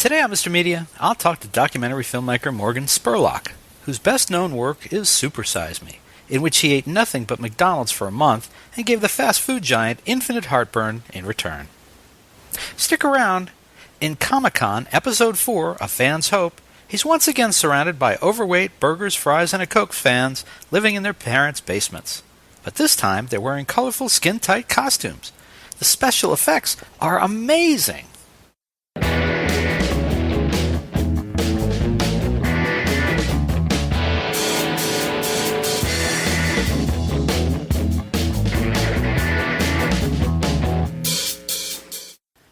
Today on Mr. Media, I'll talk to documentary filmmaker Morgan Spurlock, whose best-known work is Super Size Me, in which he ate nothing but McDonald's for a month and gave the fast food giant infinite heartburn in return. Stick around. In Comic-Con, Episode 4, A Fan's Hope, he's once again surrounded by overweight burgers, fries, and a Coke fans living in their parents' basements. But this time, they're wearing colorful, skin-tight costumes. The special effects are amazing.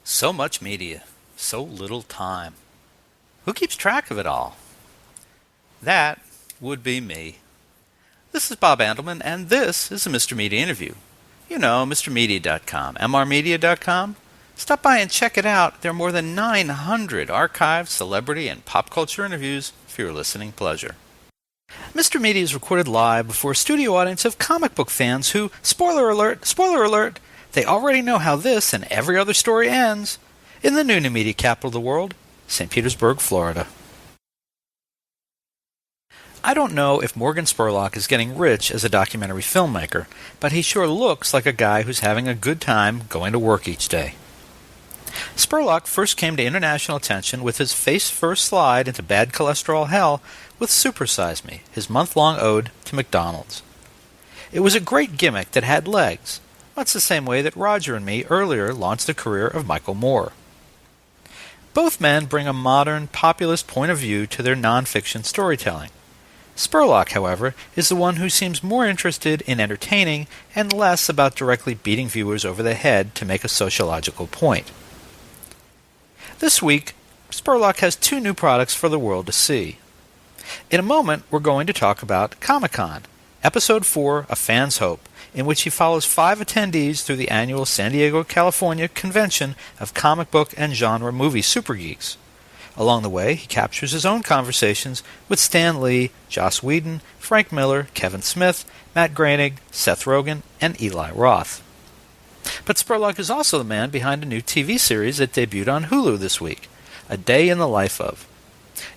So much media, so little time. Who keeps track of it all? That would be me. This is Bob Andelman, and this is a Mr. Media interview. You know, MrMedia.com, MRmedia.com. Stop by and check it out. There are more than 900 archived celebrity and pop culture interviews for your listening pleasure. Mr. Media is recorded live before a studio audience of comic book fans who, spoiler alert, they already know how this and every other story ends in the new media capital of the world, St. Petersburg, Florida. I don't know if Morgan Spurlock is getting rich as a documentary filmmaker, but he sure looks like a guy who's having a good time going to work each day. Spurlock first came to international attention with his face-first slide into bad cholesterol hell with Super Size Me, his month-long ode to McDonald's. It was a great gimmick that had legs, much the same way that Roger and me earlier launched the career of Michael Moore. Both men bring a modern, populist point of view to their nonfiction storytelling. Spurlock, however, is the one who seems more interested in entertaining and less about directly beating viewers over the head to make a sociological point. This week, Spurlock has two new products for the world to see. In a moment, we're going to talk about Comic-Con, Episode 4, A Fan's Hope, in which he follows 5 attendees through the annual San Diego, California convention of comic book and genre movie supergeeks. Along the way, he captures his own conversations with Stan Lee, Joss Whedon, Frank Miller, Kevin Smith, Matt Groening, Seth Rogen, and Eli Roth. But Spurlock is also the man behind a new TV series that debuted on Hulu this week, A Day in the Life of.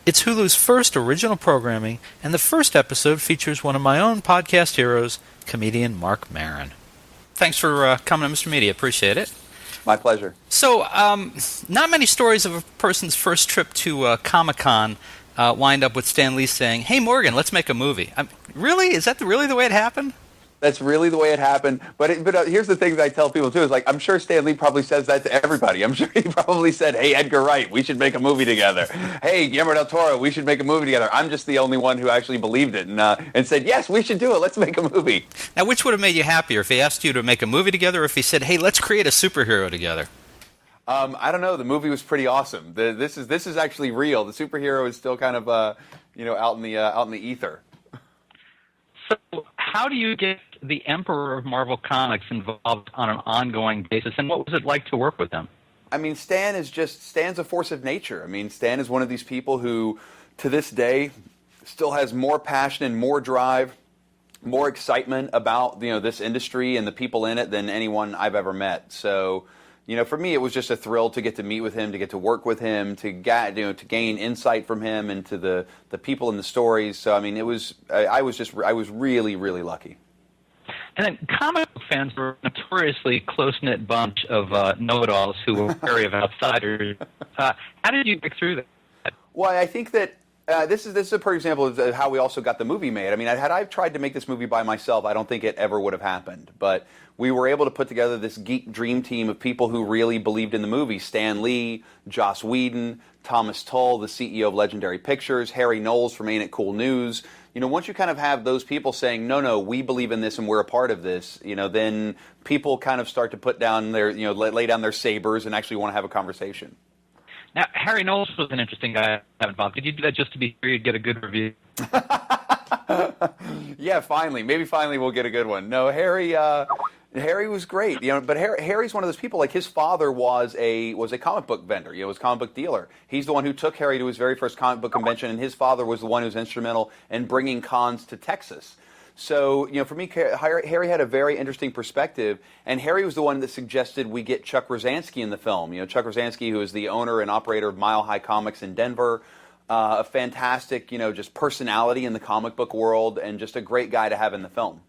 It's Hulu's first original programming, and the first episode features one of my own podcast heroes, comedian Marc Maron. Thanks for coming to Mr. Media. Appreciate it. My pleasure. So, not many stories of a person's first trip to Comic-Con wind up with Stan Lee saying, "Hey, Morgan, let's make a movie." Really? Is that really the way it happened? That's really the way it happened. But here's the thing that I tell people, too, is I'm sure Stan Lee probably says that to everybody. I'm sure he probably said, "Hey, Edgar Wright, we should make a movie together. Hey, Guillermo del Toro, we should make a movie together." I'm just the only one who actually believed it and said, "Yes, we should do it. Let's make a movie." Now, which would have made you happier, if he asked you to make a movie together or if he said, "Hey, let's create a superhero together"? I don't know. The movie was pretty awesome. This is actually real. The superhero is still kind of out in the ether. So how do you get the Emperor of Marvel Comics involved on an ongoing basis, and what was it like to work with him? I mean, Stan's a force of nature. I mean, Stan is one of these people who, to this day, still has more passion and more drive, more excitement about this industry and the people in it than anyone I've ever met. So, for me, it was just a thrill to get to meet with him, to get to work with him, to gain insight from him into the people and the stories. So, I mean, I was really, really lucky. And then comic book fans were a notoriously close-knit bunch of know-it-alls who were wary of outsiders. How did you break through that? Well, I think that this is a perfect example of how we also got the movie made. I mean, had I tried to make this movie by myself, I don't think it ever would have happened. But we were able to put together this geek dream team of people who really believed in the movie. Stan Lee, Joss Whedon, Thomas Tull, the CEO of Legendary Pictures, Harry Knowles from Ain't It Cool News. Once you kind of have those people saying, no, we believe in this and we're a part of this, then people kind of start to put down their, lay down their sabers and actually want to have a conversation. Now, Harry Knowles was an interesting guy to have involved. Did you do that just to be sure you'd get a good review? Yeah, finally. Maybe finally we'll get a good one. No, Harry was great, but Harry's one of those people, like his father was a comic book vendor, was a comic book dealer. He's the one who took Harry to his very first comic book convention, and his father was the one who was instrumental in bringing cons to Texas. So, for me, Harry had a very interesting perspective, and Harry was the one that suggested we get Chuck Rosansky in the film. Chuck Rosansky, who is the owner and operator of Mile High Comics in Denver, a fantastic, just personality in the comic book world, and just a great guy to have in the film.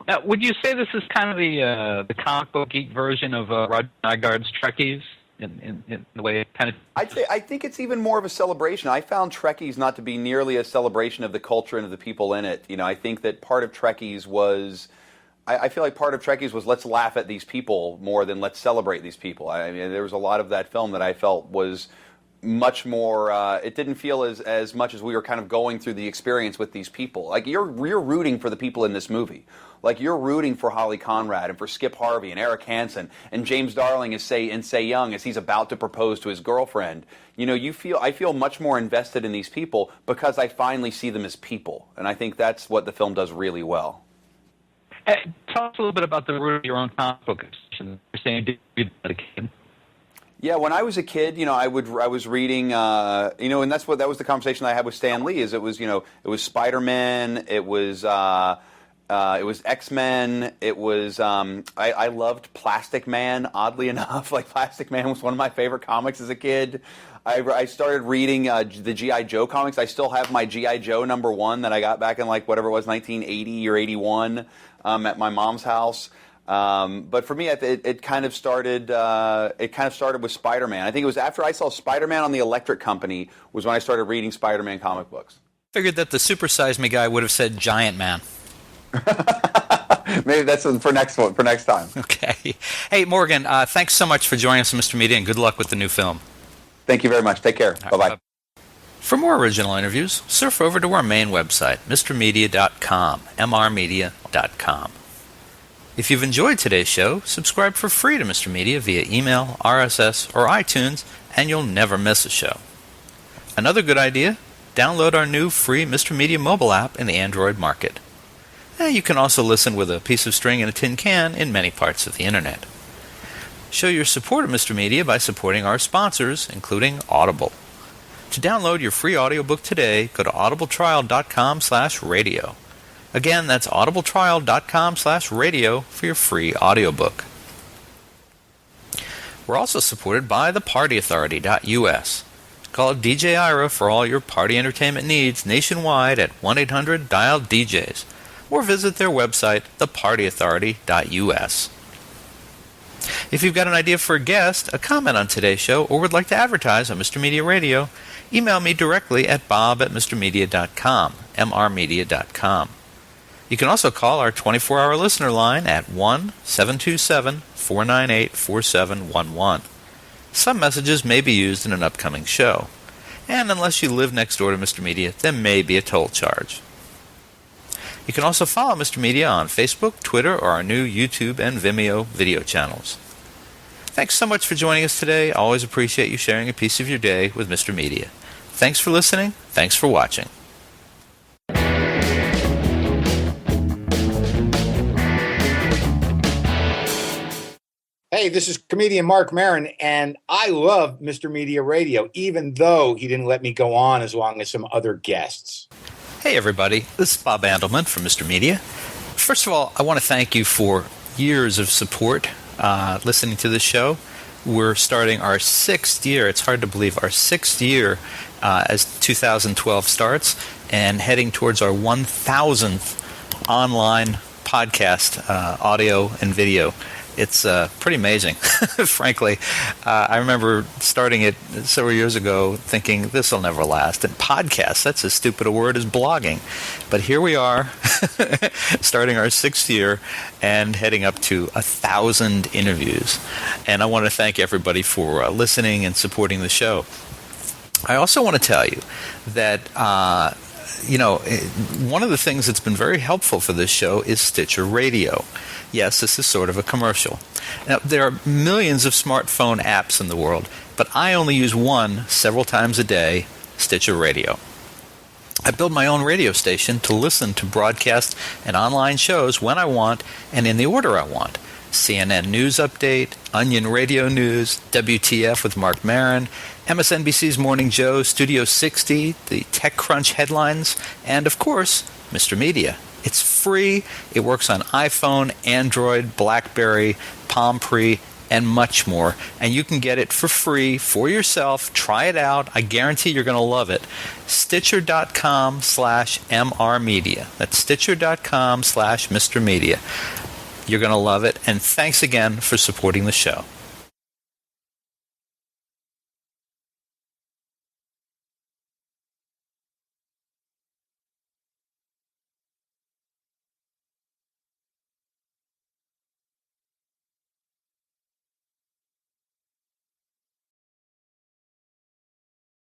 Now, would you say this is kind of the comic book geek version of Roger Nygaard's Trekkies? In the way it kind of... I think it's even more of a celebration. I found Trekkies not to be nearly a celebration of the culture and of the people in it. I think that part of Trekkies was... I feel like part of Trekkies was let's laugh at these people more than let's celebrate these people. I mean, there was a lot of that film that I felt was much more... it didn't feel as much as we were kind of going through the experience with these people. Like, you're rooting for the people in this movie. Like, you're rooting for Holly Conrad and for Skip Harvey and Eric Hansen and James Darling as Say Young as he's about to propose to his girlfriend. I feel much more invested in these people because I finally see them as people. And I think that's what the film does really well. Tell us a little bit about the root of your own comic book. You're saying you did that a kid. Yeah, when I was a kid, I was reading, and that was the conversation I had with Stan Lee. It was Spider-Man, it was X-Men. It was I loved Plastic Man. Oddly enough, Plastic Man was one of my favorite comics as a kid. I started reading the G.I. Joe comics. I still have my G.I. Joe #1 that I got back in whatever it was, 1980 or 81, at my mom's house. But for me, it kind of started. It kind of started with Spider-Man. I think it was after I saw Spider-Man on the Electric Company was when I started reading Spider-Man comic books. Figured that the Super Size Me guy would have said Giant Man. Maybe that's for next time. Okay. Hey, Morgan, thanks so much for joining us on Mr. Media, and good luck with the new film. Thank you very much. Take care. Bye-bye. Bye. For more original interviews, surf over to our main website, mrmedia.com, mrmedia.com. If you've enjoyed today's show, subscribe for free to Mr. Media via email, RSS, or iTunes, and you'll never miss a show. Another good idea, download our new free Mr. Media mobile app in the Android market. You can also listen with a piece of string and a tin can in many parts of the internet. Show your support of Mr. Media by supporting our sponsors, including Audible. To download your free audiobook today, go to audibletrial.com/radio. Again, that's audibletrial.com/radio for your free audiobook. We're also supported by thepartyauthority.us. Call DJ Ira for all your party entertainment needs nationwide at 1-800-DIAL-DJs. Or visit their website, thepartyauthority.us. If you've got an idea for a guest, a comment on today's show, or would like to advertise on Mr. Media Radio, email me directly at bob@mrmedia.com, mrmedia.com. You can also call our 24-hour listener line at 1-727-498-4711. Some messages may be used in an upcoming show. And unless you live next door to Mr. Media, there may be a toll charge. You can also follow Mr. Media on Facebook, Twitter, or our new YouTube and Vimeo video channels. Thanks so much for joining us today. I always appreciate you sharing a piece of your day with Mr. Media. Thanks for listening. Thanks for watching. Hey, this is comedian Mark Maron, and I love Mr. Media Radio, even though he didn't let me go on as long as some other guests. Hey everybody, this is Bob Andelman from Mr. Media. First of all, I want to thank you for years of support listening to this show. We're starting our 6th year, it's hard to believe, our 6th year as 2012 starts, and heading towards our 1,000th online podcast, audio and video. It's pretty amazing, frankly. I remember starting it several years ago thinking this will never last. And podcasts, that's as stupid a word as blogging. But here we are, starting our 6th year and heading up to 1,000 interviews. And I want to thank everybody for listening and supporting the show. I also want to tell you that one of the things that's been very helpful for this show is Stitcher Radio. Yes, this is sort of a commercial. Now, there are millions of smartphone apps in the world, but I only use one several times a day, Stitcher Radio. I build my own radio station to listen to broadcast and online shows when I want and in the order I want. CNN News Update, Onion Radio News, WTF with Mark Maron, MSNBC's Morning Joe, Studio 60, the TechCrunch headlines, and, of course, Mr. Media. It's free. It works on iPhone, Android, BlackBerry, Palm Pre, and much more. And you can get it for free for yourself. Try it out. I guarantee you're going to love it. Stitcher.com/MRmedia. That's Stitcher.com/Mr. Media. You're going to love it. And thanks again for supporting the show.